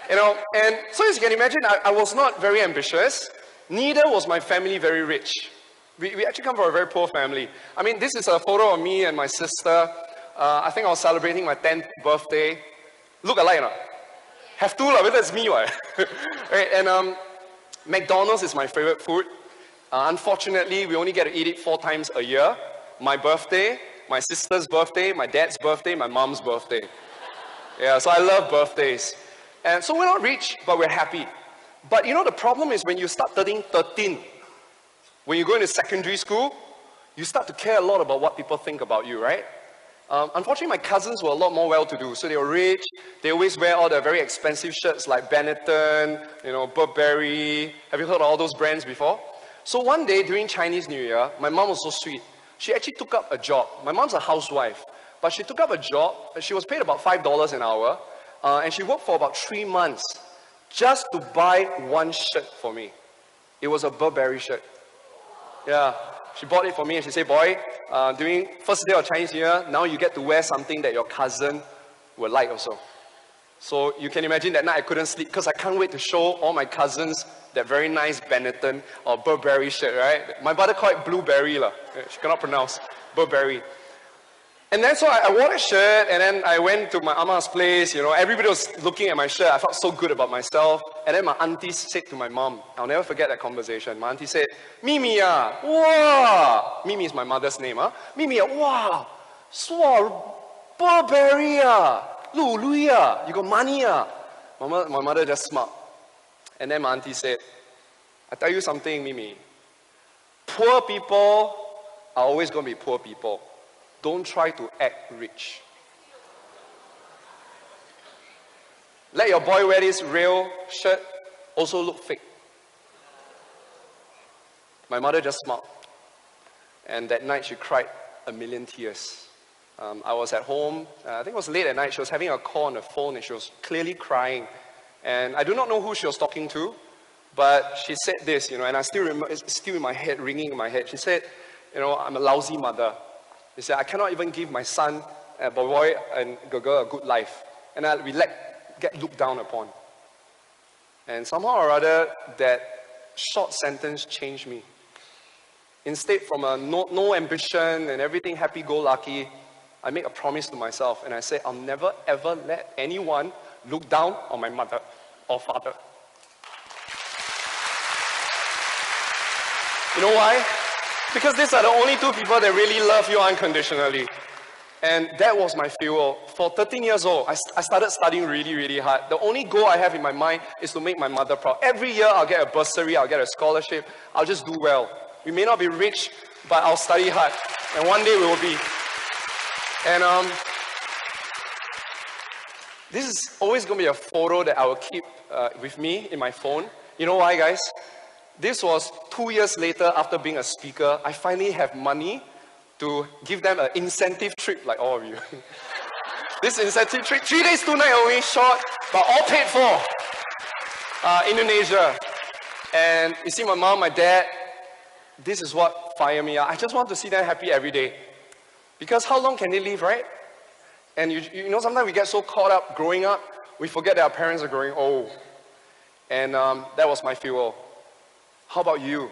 And so as you can imagine, I was not very ambitious. Neither was my family very rich. We actually come from a very poor family. I mean, this is a photo of me and my sister. I think I was celebrating my 10th birthday. Look alike, no? Have to, whether it's me, right? Right, and McDonald's is my favorite food. Unfortunately, we only get to eat it 4 times a year. My birthday, my sister's birthday, my dad's birthday, my mom's birthday. Yeah, so I love birthdays. And so we're not rich, but we're happy. But the problem is when you start turning 13, when you go into secondary school, you start to care a lot about what people think about you, right? Unfortunately, my cousins were a lot more well-to-do. So they were rich. They always wear all the very expensive shirts like Benetton, Burberry. Have you heard of all those brands before? So one day during Chinese New Year, my mom was so sweet. She actually took up a job. My mom's a housewife, but she took up a job. She was paid about $5 an hour, and she worked for about 3 months just to buy one shirt for me. It was a Burberry shirt. Yeah. She bought it for me and she said, boy, during first day of Chinese New Year, now you get to wear something that your cousin will like also. So you can imagine that night I couldn't sleep because I can't wait to show all my cousins that very nice Benetton or Burberry shirt, right? My mother called it Blueberry. She cannot pronounce Burberry. And then so I wore a shirt and then I went to my Ama's place, everybody was looking at my shirt. I felt so good about myself. And then my auntie said to my mom, I'll never forget that conversation. My auntie said, Mimi wow. Mimi is my mother's name, Mimi wow. So Burberry Lu you got money My mother just smiled. And then my auntie said, I tell you something, Mimi. Poor people are always going to be poor people. Don't try to act rich. Let your boy wear this real shirt, also look fake. My mother just smiled. And that night she cried a million tears. I was at home, I think it was late at night, she was having a call on the phone and she was clearly crying. And I do not know who she was talking to, but she said this, and I still remember, it's still in my head, ringing in my head. She said, I'm a lousy mother. She said, I cannot even give my son, boy and girl, a good life. And we get looked down upon. And somehow or other, that short sentence changed me. Instead, from a no ambition and everything happy-go-lucky, I made a promise to myself. And I said, I'll never ever let anyone look down on my mother or father. You know why? Because these are the only 2 people that really love you unconditionally. And that was my fuel. For 13 years old, I started studying really, really hard. The only goal I have in my mind is to make my mother proud. Every year I'll get a bursary, I'll get a scholarship, I'll just do well. We may not be rich, but I'll study hard. And one day we will be. And this is always going to be a photo that I will keep with me in my phone. You know why, guys? This was 2 years later after being a speaker. I finally have money to give them an incentive trip like all of you. This incentive trip, 3 days, 2 nights only, short, but all paid for. Indonesia. And you see my mom, my dad, this is what fired me up. I just want to see them happy every day. Because how long can they live, right? And sometimes we get so caught up growing up, we forget that our parents are growing old. And that was my fuel. How about you?